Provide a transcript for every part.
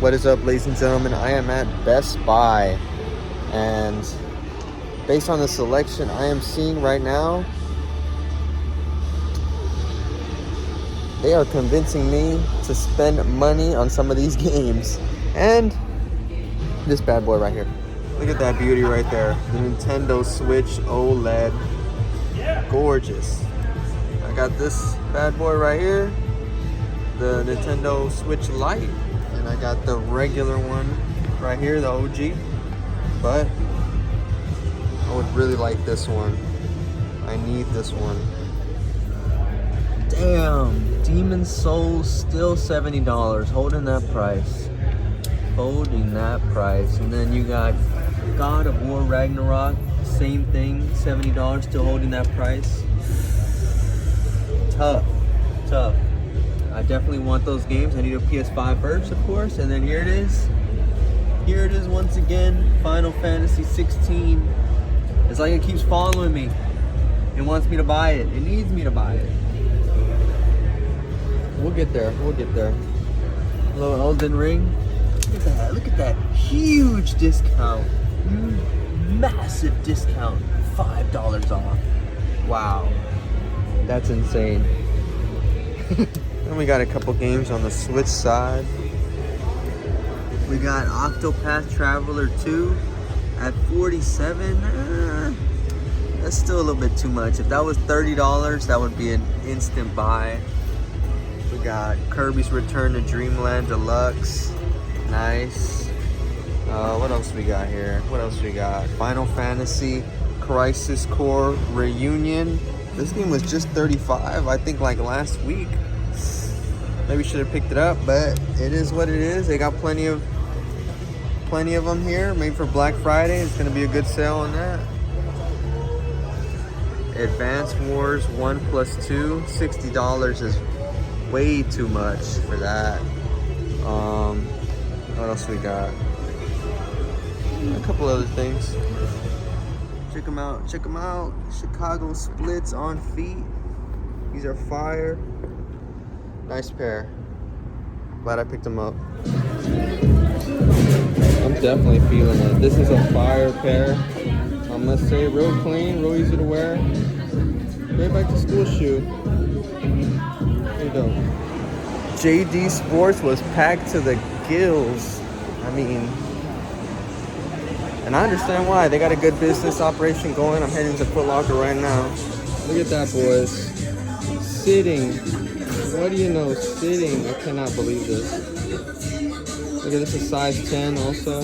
What is up, ladies and gentlemen? I am at Best Buy, and based on the selection I am seeing right now, they are convincing me to spend money on some of these games. And this bad boy right here. Look at that beauty right there. The Nintendo Switch OLED. Gorgeous. I got this bad boy right here. The Nintendo Switch Lite. And I got the regular one right here, the OG. But I would really like this one. I need this one. Damn, Demon Souls still $70, holding that price. Holding that price. And then you got God of War Ragnarok, same thing, $70, still holding that price. Tough. I definitely want those games. I need a PS5 first, of course, and then here it is. Here it is once again, Final Fantasy 16. It's like it keeps following me. It wants me to buy it. It needs me to buy it. We'll get there. Hello, Elden Ring. Look at that huge discount. Massive discount. $5 off. Wow. That's insane. Then we got a couple games on the Switch side. We got Octopath Traveler 2 at $47. That's still a little bit too much. If that was $30, that would be an instant buy. We got Kirby's Return to Dreamland Deluxe. Nice. What else we got here? Final Fantasy Crisis Core Reunion. This game was just $35, I think, like last week. Maybe should have picked it up, but it is what it is. They got plenty of them here, made for Black Friday. It's gonna be a good sale on that. Advance Wars 1+2, $60 is way too much for that. What else we got? A couple other things. Check them out. Chicago Splits on feet. These are fire. Nice pair. Glad I picked them up. I'm definitely feeling it. This is a fire pair. I must say, real clean, real easy to wear. Great back to school shoe. There you go. JD Sports was packed to the gills. I mean, and I understand why. They got a good business operation going. I'm heading to Footlocker right now. Look at that, boys. Sitting. What do you know? Sitting. I cannot believe this. Look at this, a size 10 also.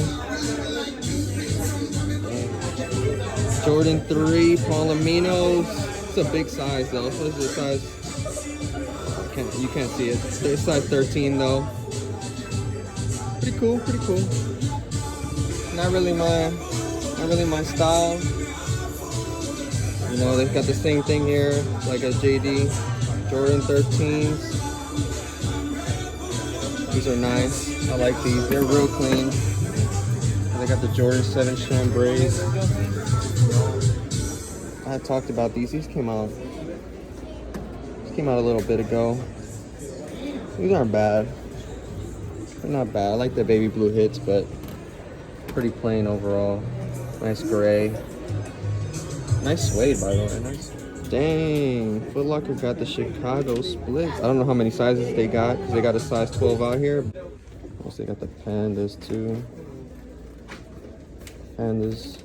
Jordan 3 Palominos. It's a big size though. So this is a size. You can't see it. It's size 13 though. Pretty cool. Not really my style. You know, they've got the same thing here, like a JD. Jordan 13s. These are nice. I like these. They're real clean. And they got the Jordan 7 chambrays. I talked about these. These came out a little bit ago. These aren't bad. They're not bad. I like the baby blue hits, but pretty plain overall. Nice gray. Nice suede, by the way. Nice. Dang, Footlocker got the Chicago Splits. I don't know how many sizes they got, because they got a size 12 out here. Also, they got the Pandas too. Pandas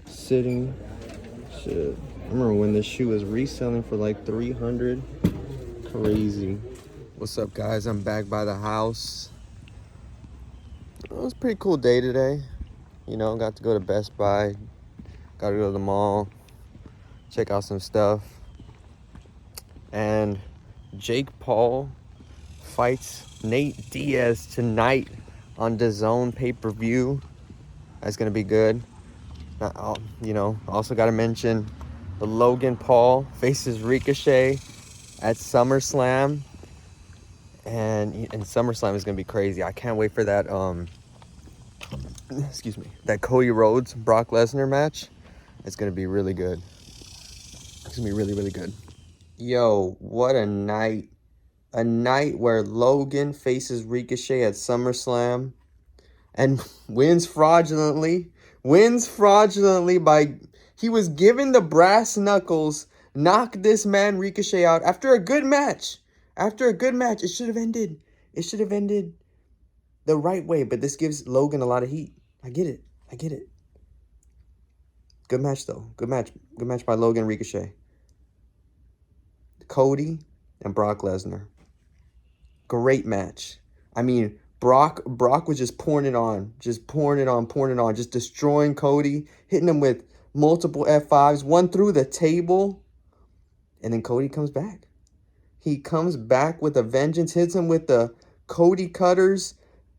sitting. Shit. I remember when this shoe was reselling for like $300. Crazy. What's up, guys? I'm back by the house. It was a pretty cool day today. You know, got to go to Best Buy. Got to go to the mall. Check out some stuff. And Jake Paul fights Nate Diaz tonight on DAZN pay-per-view. That's gonna be good. You know, also got to mention the Logan Paul Vs Ricochet at SummerSlam. And SummerSlam is gonna be crazy. I can't wait for that. That Cody Rhodes Brock Lesnar match. It's gonna be really good. It's gonna be really good. Yo, what a night. A night where Logan faces Ricochet at SummerSlam. and wins fraudulently. Wins fraudulently by, he was given the brass knuckles, knocked this man Ricochet out after a good match. After a good match, it should have ended. It should have ended the right way, but this gives Logan a lot of heat. I get it. I get it. Good match, though. Good match. Good match by Logan Ricochet. Cody and Brock Lesnar. Great match. I mean, Brock was just pouring it on. Just pouring it on, pouring it on. Just destroying Cody. Hitting him with multiple F5s. One through the table. And then Cody comes back. He comes back with a vengeance. Hits him with the Cody cutters.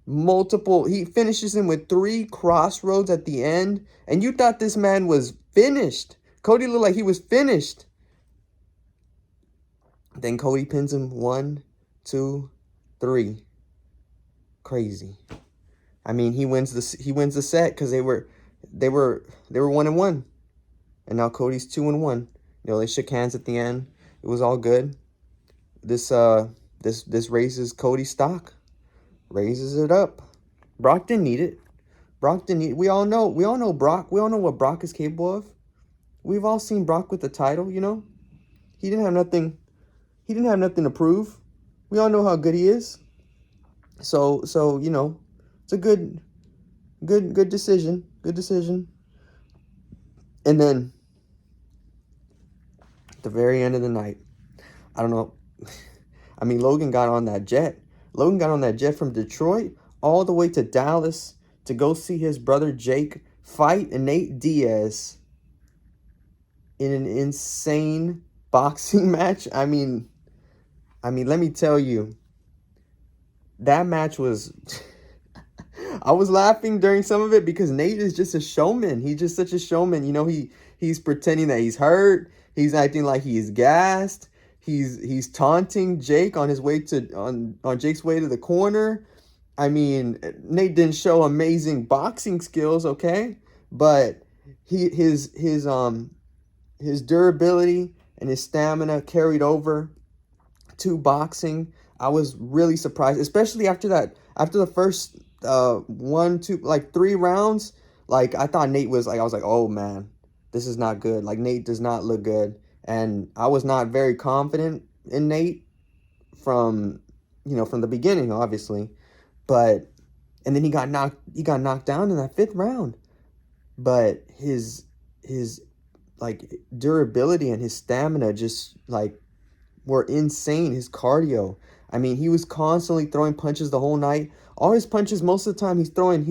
Multiple. He finishes him with 3 crossroads at the end. And you thought this man was finished. Cody looked like he was finished. Then Cody pins him 1, 2, 3. Crazy. I mean, he wins the set because they were 1-1, and now Cody's 2-1. You know, they shook hands at the end. It was all good. This raises Cody's stock, raises it up. Brock didn't need it. Brock didn't need. We all know Brock. We all know what Brock is capable of. We've all seen Brock with the title. You know, he didn't have nothing. He didn't have nothing to prove. We all know how good he is. So you know, it's a good decision. Good decision. And then at the very end of the night, I don't know. I mean, Logan got on that jet. Logan got on that jet from Detroit all the way to Dallas to go see his brother Jake fight Nate Diaz in an insane boxing match. I mean, let me tell you, that match was... I was laughing during some of it because Nate is just a showman. He's just such a showman. You know, he's pretending that he's hurt. He's acting like he's gassed. He's taunting Jake on his way to on Jake's way to the corner. I mean, Nate didn't show amazing boxing skills, okay? But his durability and his stamina carried over to boxing. I was really surprised, especially after the first 1, 2, like 3 rounds. Like, I thought Nate was like, I was like, oh man, this is not good. Like, Nate does not look good. And I was not very confident in Nate from the beginning, obviously. But, and then he got knocked down in that 5th round. But his like durability and his stamina just like were insane. His cardio. I mean, he was constantly throwing punches the whole night. All his punches, most of the time, he's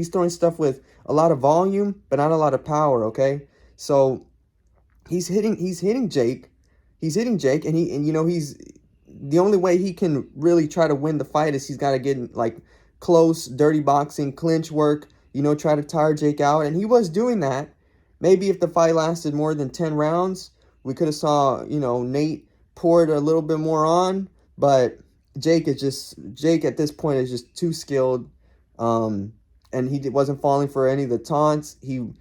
throwing stuff with a lot of volume, but not a lot of power, okay? So he's hitting Jake. He's hitting Jake, and he's the only way he can really try to win the fight is he's got to get like close, dirty boxing, clinch work, try to tire Jake out. And he was doing that. Maybe if the fight lasted more than 10 rounds, we could have saw, Nate poured a little bit more on, but Jake at this point is just too skilled, and he wasn't falling for any of the taunts. And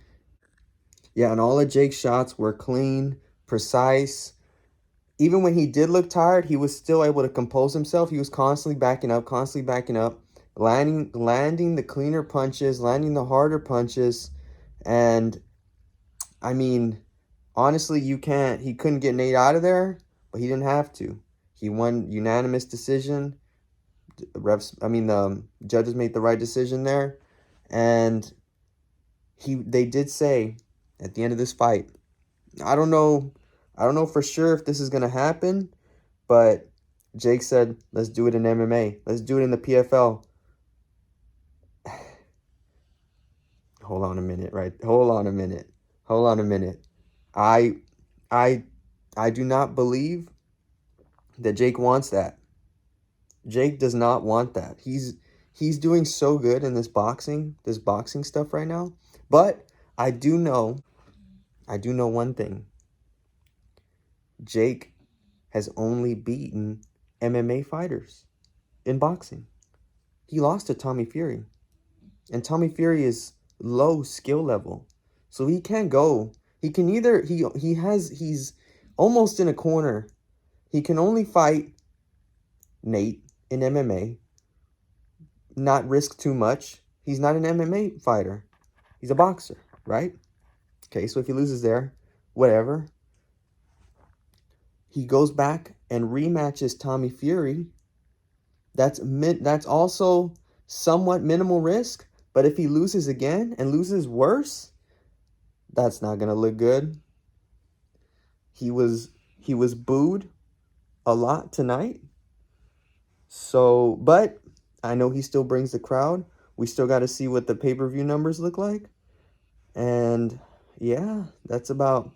all of Jake's shots were clean, precise. Even when he did look tired, he was still able to compose himself. He was constantly backing up, landing the cleaner punches, landing the harder punches, and I mean, honestly, he couldn't get Nate out of there, but he didn't have to. He won unanimous decision. The judges made the right decision there. And they did say at the end of this fight, I don't know for sure if this is going to happen, but Jake said, let's do it in MMA. Let's do it in the PFL. Hold on a minute. I do not believe that Jake wants that. Jake does not want that. He's doing so good in this boxing stuff right now. But I do know one thing. Jake has only beaten MMA fighters in boxing. He lost to Tommy Fury. And Tommy Fury is low skill level. So he can't go. He can either he's almost in a corner. He can only fight Nate in MMA, not risk too much. He's not an MMA fighter. He's a boxer, right? Okay, so if he loses there, whatever. He goes back and rematches Tommy Fury. That's also somewhat minimal risk, but if he loses again and loses worse, that's not gonna look good. He was booed a lot tonight. So, but I know he still brings the crowd. We still got to see what the pay-per-view numbers look like. And yeah, that's about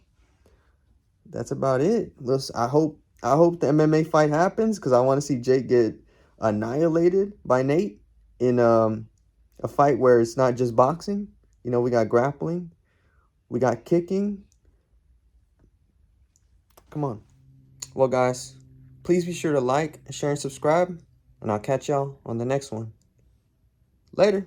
it. Listen, I hope the MMA fight happens because I want to see Jake get annihilated by Nate in a fight where it's not just boxing. You know, we got grappling, we got kicking. Come on. Well, guys, please be sure to like, share, and subscribe, and I'll catch y'all on the next one. Later.